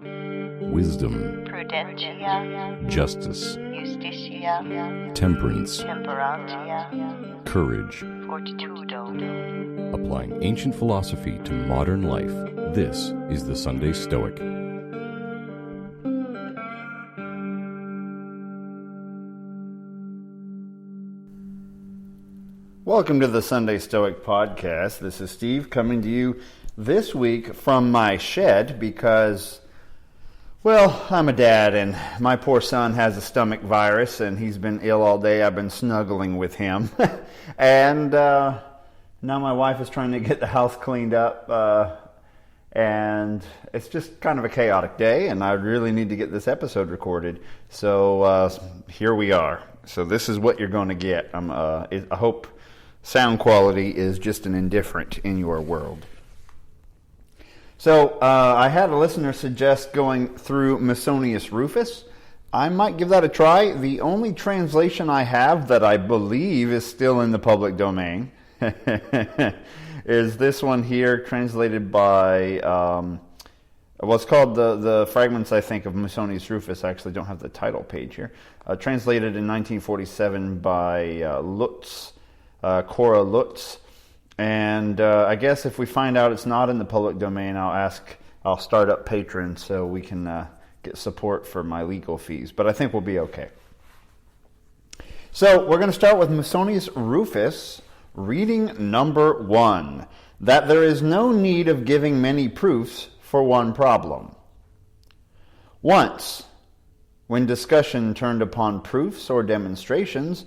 wisdom, prudentia, justice, justitia, temperance, temperantia, courage. fortitudo. Applying ancient philosophy to modern life, this is the Sunday Stoic. Welcome to the Sunday Stoic podcast. This is Steve coming to you this week from my shed because, well, I'm a dad and my poor son has a stomach virus and he's been ill all day. I've been snuggling with him. And now my wife is trying to get the house cleaned up and it's just kind of a chaotic day and I really need to get this episode recorded. So here we are. So this is what you're going to get. I hope sound quality is just an indifferent in your world. So I had a listener suggest going through Musonius Rufus. I might give that a try. The only translation I have that I believe is still in the public domain is this one here, translated by, what's called the fragments, I think, of Musonius Rufus. I actually don't have the title page here. Translated in 1947 by Lutz. Cora Lutz, and I guess if we find out it's not in the public domain, I'll start up Patreon so we can get support for my legal fees, but I think we'll be okay. So we're going to start with Musonius Rufus, reading number 1, that there is no need of giving many proofs for one problem. Once, when discussion turned upon proofs or demonstrations,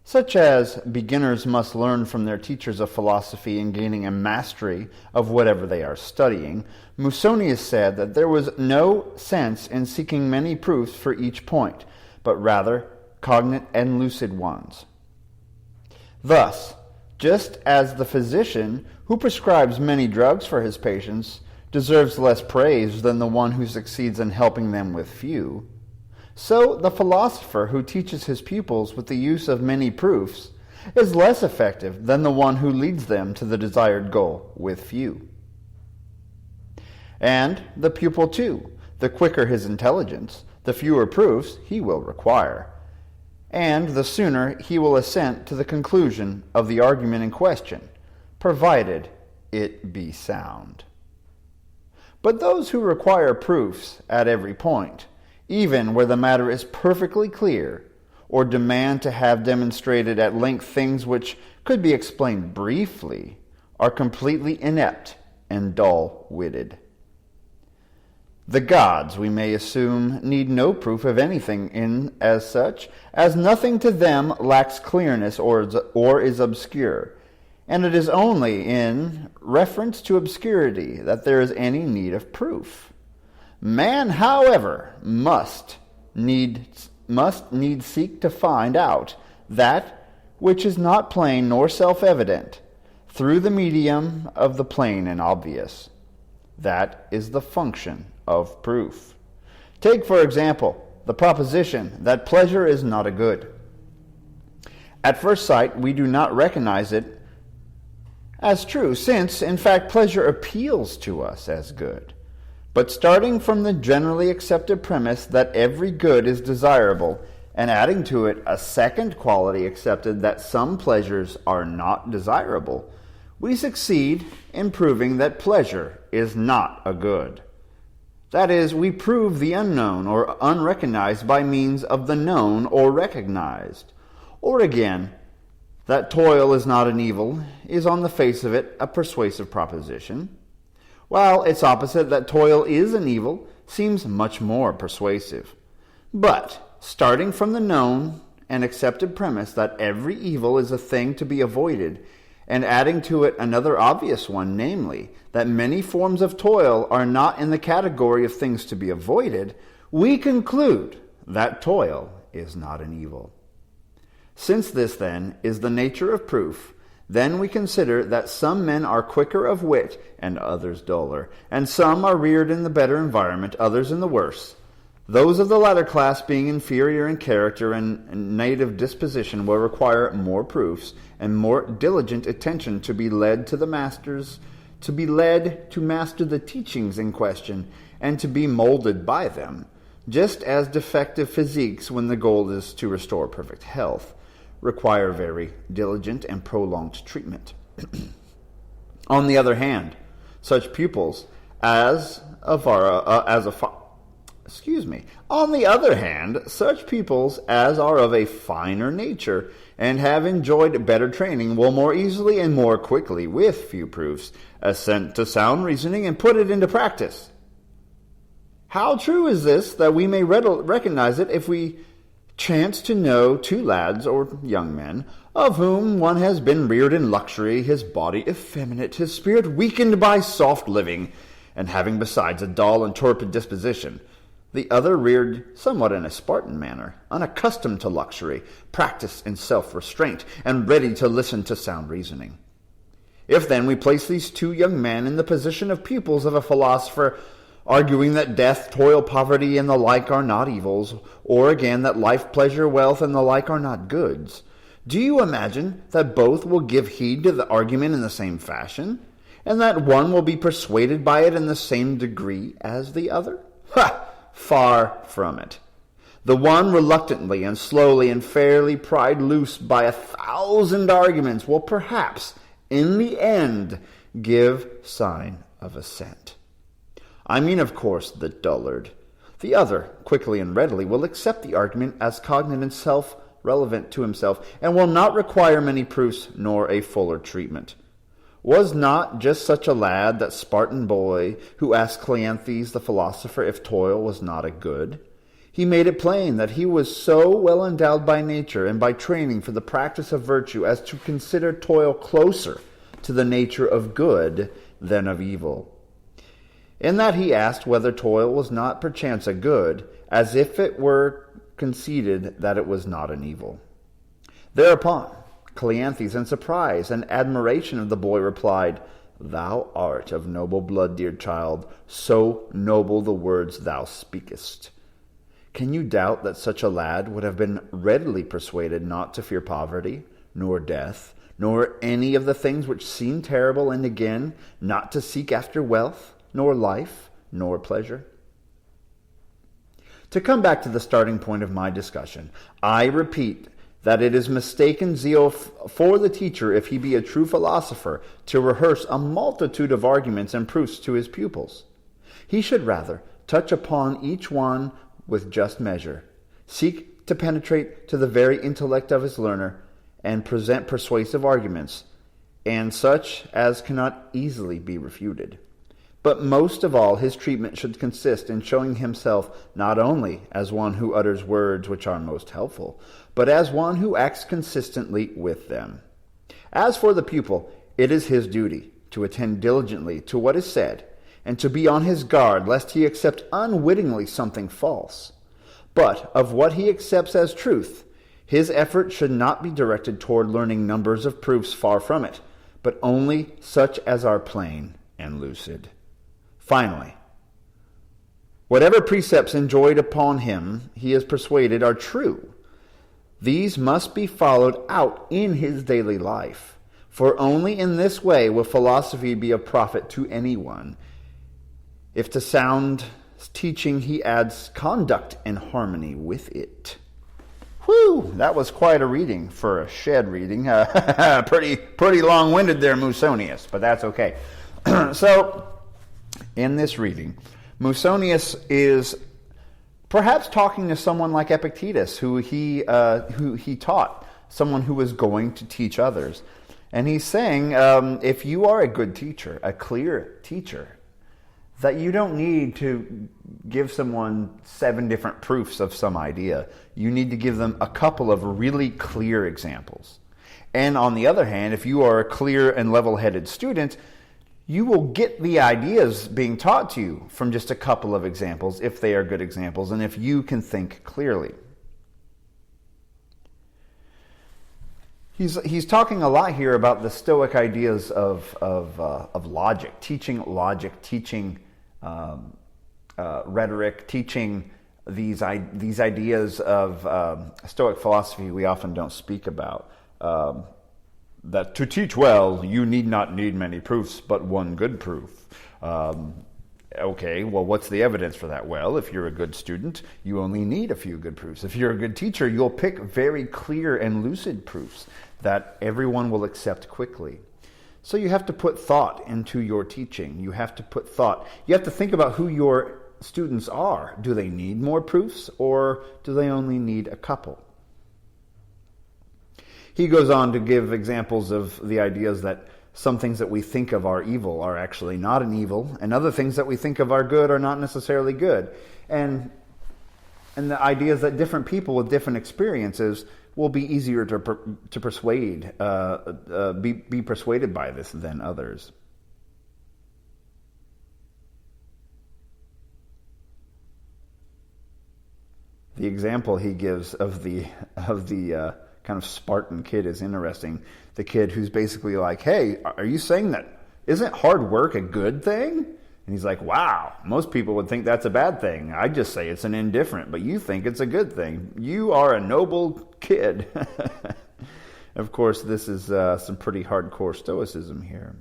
such as beginners must learn from their teachers of philosophy in gaining a mastery of whatever they are studying, Musonius said that there was no sense in seeking many proofs for each point, but rather cognate and lucid ones. Thus, just as the physician who prescribes many drugs for his patients deserves less praise than the one who succeeds in helping them with few, so the philosopher who teaches his pupils with the use of many proofs is less effective than the one who leads them to the desired goal with few. And the pupil too, the quicker his intelligence, the fewer proofs he will require, and the sooner he will assent to the conclusion of the argument in question, provided it be sound. But those who require proofs at every point, even where the matter is perfectly clear, or demand to have demonstrated at length things which could be explained briefly, are completely inept and dull-witted. The gods, we may assume, need no proof of anything in as such, as nothing to them lacks clearness or is obscure, and it is only in reference to obscurity that there is any need of proof. Man, however, must need seek to find out that which is not plain nor self-evident through the medium of the plain and obvious. That is the function of proof. Take, for example, the proposition that pleasure is not a good. At first sight, we do not recognize it as true, since, in fact, pleasure appeals to us as good. But starting from the generally accepted premise that every good is desirable, and adding to it a second quality accepted that some pleasures are not desirable, we succeed in proving that pleasure is not a good. That is, we prove the unknown or unrecognized by means of the known or recognized. Or again, that toil is not an evil is on the face of it a persuasive proposition, while its opposite, that toil is an evil, seems much more persuasive. But, starting from the known and accepted premise that every evil is a thing to be avoided, and adding to it another obvious one, namely, that many forms of toil are not in the category of things to be avoided, we conclude that toil is not an evil. Since this, then, is the nature of proof, then we consider that some men are quicker of wit and others duller, and some are reared in the better environment, others in the worse. Those of the latter class, being inferior in character and native disposition, will require more proofs and more diligent attention to be led to the masters to be led to master the teachings in question, and to be molded by them, just as defective physiques, when the goal is to restore perfect health, require very diligent and prolonged treatment. On the other hand, such pupils as are of a finer nature and have enjoyed better training will more easily and more quickly, with few proofs, assent to sound reasoning and put it into practice. How true is this that we may recognize it if we chance to know two lads or young men, of whom one has been reared in luxury, his body effeminate, his spirit weakened by soft living, and having besides a dull and torpid disposition, the other reared somewhat in a Spartan manner, unaccustomed to luxury, practiced in self-restraint, and ready to listen to sound reasoning. If then we place these two young men in the position of pupils of a philosopher, arguing that death, toil, poverty, and the like are not evils, or again that life, pleasure, wealth, and the like are not goods, do you imagine that both will give heed to the argument in the same fashion, and that one will be persuaded by it in the same degree as the other? Ha! Far from it. The one reluctantly and slowly and fairly pried loose by 1,000 arguments will perhaps, in the end, give sign of assent. I mean, of course, the dullard. The other, quickly and readily, will accept the argument as cognate and self-relevant to himself, and will not require many proofs nor a fuller treatment. Was not just such a lad that Spartan boy who asked Cleanthes the philosopher if toil was not a good? He made it plain that he was so well endowed by nature and by training for the practice of virtue as to consider toil closer to the nature of good than of evil. In that he asked whether toil was not perchance a good, as if it were conceded that it was not an evil. Thereupon Cleanthes, in surprise and admiration of the boy, replied, "Thou art of noble blood, dear child, so noble the words thou speakest. Can you doubt that such a lad would have been readily persuaded not to fear poverty, nor death, nor any of the things which seem terrible, and again, not to seek after wealth, nor life, nor pleasure?" To come back to the starting point of my discussion, I repeat that it is mistaken zeal for the teacher, if he be a true philosopher, to rehearse a multitude of arguments and proofs to his pupils. He should rather touch upon each one with just measure, seek to penetrate to the very intellect of his learner, and present persuasive arguments, and such as cannot easily be refuted. But most of all, his treatment should consist in showing himself not only as one who utters words which are most helpful, but as one who acts consistently with them. As for the pupil, it is his duty to attend diligently to what is said, and to be on his guard lest he accept unwittingly something false. But of what he accepts as truth, his effort should not be directed toward learning numbers of proofs, far from it, but only such as are plain and lucid. Finally, whatever precepts enjoined upon him he is persuaded are true, these must be followed out in his daily life, for only in this way will philosophy be of profit to anyone, if to sound teaching he adds conduct and harmony with it. Whew, that was quite a reading for a shed reading. Pretty long-winded there, Musonius, but that's okay. So, in this reading, Musonius is perhaps talking to someone like Epictetus, who he taught, someone who was going to teach others. And he's saying, if you are a good teacher, a clear teacher, that you don't need to give someone 7 different proofs of some idea. You need to give them a couple of really clear examples. And on the other hand, if you are a clear and level-headed student, you will get the ideas being taught to you from just a couple of examples, if they are good examples, and if you can think clearly. He's talking a lot here about the Stoic ideas of logic, teaching rhetoric, teaching these ideas of Stoic philosophy we often don't speak about. that to teach well, you need not need many proofs, but one good proof. Okay, well, what's the evidence for that? Well, if you're a good student, you only need a few good proofs. If you're a good teacher, you'll pick very clear and lucid proofs that everyone will accept quickly. So you have to put thought into your teaching. You have to put thought. You have to think about who your students are. Do they need more proofs, or do they only need a couple? He goes on to give examples of the ideas that some things that we think of are evil are actually not an evil, and other things that we think of are good are not necessarily good. And the ideas that different people with different experiences will be easier to persuade, be persuaded by this than others. The example he gives of the kind of Spartan kid is interesting. The kid who's basically like, hey, are you saying that isn't hard work a good thing? And he's like, wow, most people would think that's a bad thing. I just say it's an indifferent, but you think it's a good thing. You are a noble kid. Of course, this is some pretty hardcore stoicism here.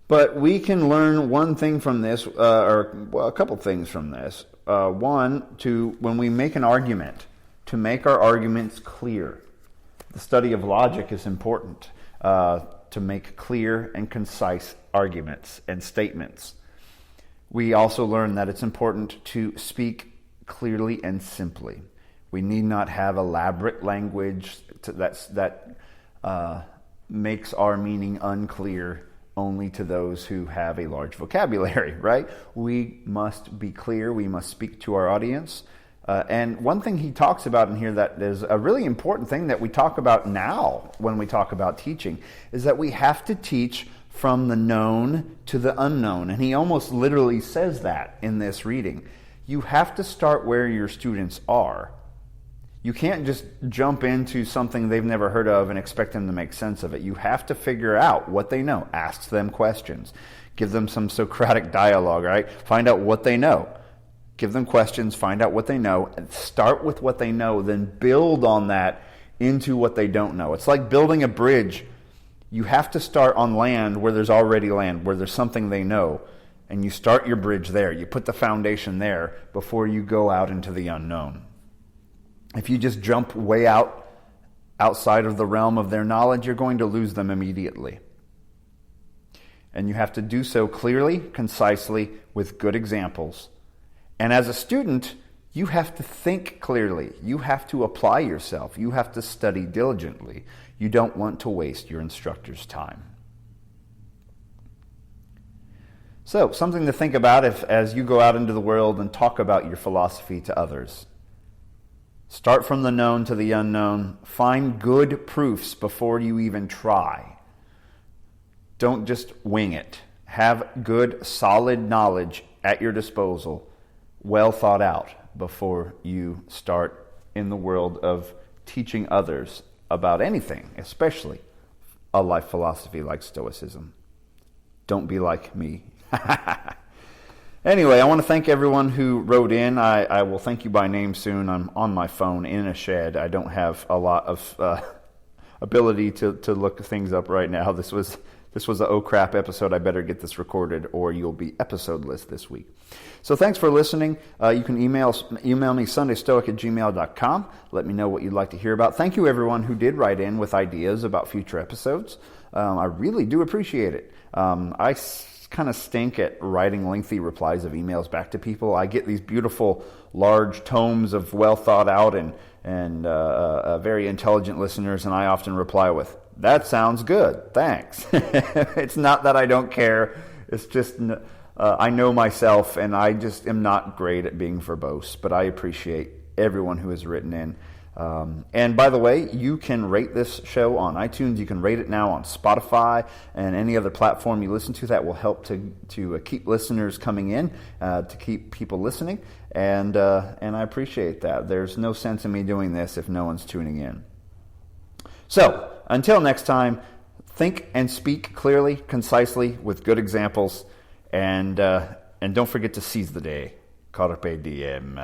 But we can learn one thing from this, or a couple things from this. One, when we make an argument, to make our arguments clear. The study of logic is important to make clear and concise arguments and statements. We also learn that it's important to speak clearly and simply. We need not have elaborate language that makes our meaning unclear only to those who have a large vocabulary, right? We must be clear. We must speak to our audience. And one thing he talks about in here that is a really important thing that we talk about now when we talk about teaching is that we have to teach from the known to the unknown. And he almost literally says that in this reading. You have to start where your students are. You can't just jump into something they've never heard of and expect them to make sense of it. You have to figure out what they know. Ask them questions. Give them some Socratic dialogue, right? Find out what they know. Give them questions, find out what they know, and start with what they know, then build on that into what they don't know. It's like building a bridge. You have to start on land where there's already land, where there's something they know, and you start your bridge there. You put the foundation there before you go out into the unknown. If you just jump way outside of the realm of their knowledge, you're going to lose them immediately. And you have to do so clearly, concisely, with good examples. And as a student, you have to think clearly. You have to apply yourself. You have to study diligently. You don't want to waste your instructor's time. So, something to think about as you go out into the world and talk about your philosophy to others. Start from the known to the unknown. Find good proofs before you even try. Don't just wing it. Have good, solid knowledge at your disposal, well thought out, before you start in the world of teaching others about anything, especially a life philosophy like Stoicism. Don't be like me. Anyway, I want to thank everyone who wrote in. I will thank you by name soon. I'm on my phone in a shed. I don't have a lot of ability to look things up right now. This was a oh crap episode. I better get this recorded or you'll be episodeless this week. So thanks for listening. You can email me sundaystoic@gmail.com. Let me know what you'd like to hear about. Thank you everyone who did write in with ideas about future episodes. I really do appreciate it. I kind of stink at writing lengthy replies of emails back to people. I get these beautiful large tomes of well thought out and very intelligent listeners, and I often reply with, "That sounds good, thanks." It's not that I don't care. It's just I know myself, and I just am not great at being verbose, but I appreciate everyone who has written in. And by the way, you can rate this show on iTunes. You can rate it now on Spotify and any other platform you listen to. That will help to keep listeners coming in, to keep people listening. And I appreciate that. There's no sense in me doing this if no one's tuning in. So, until next time, think and speak clearly, concisely, with good examples. And don't forget to seize the day. Carpe diem.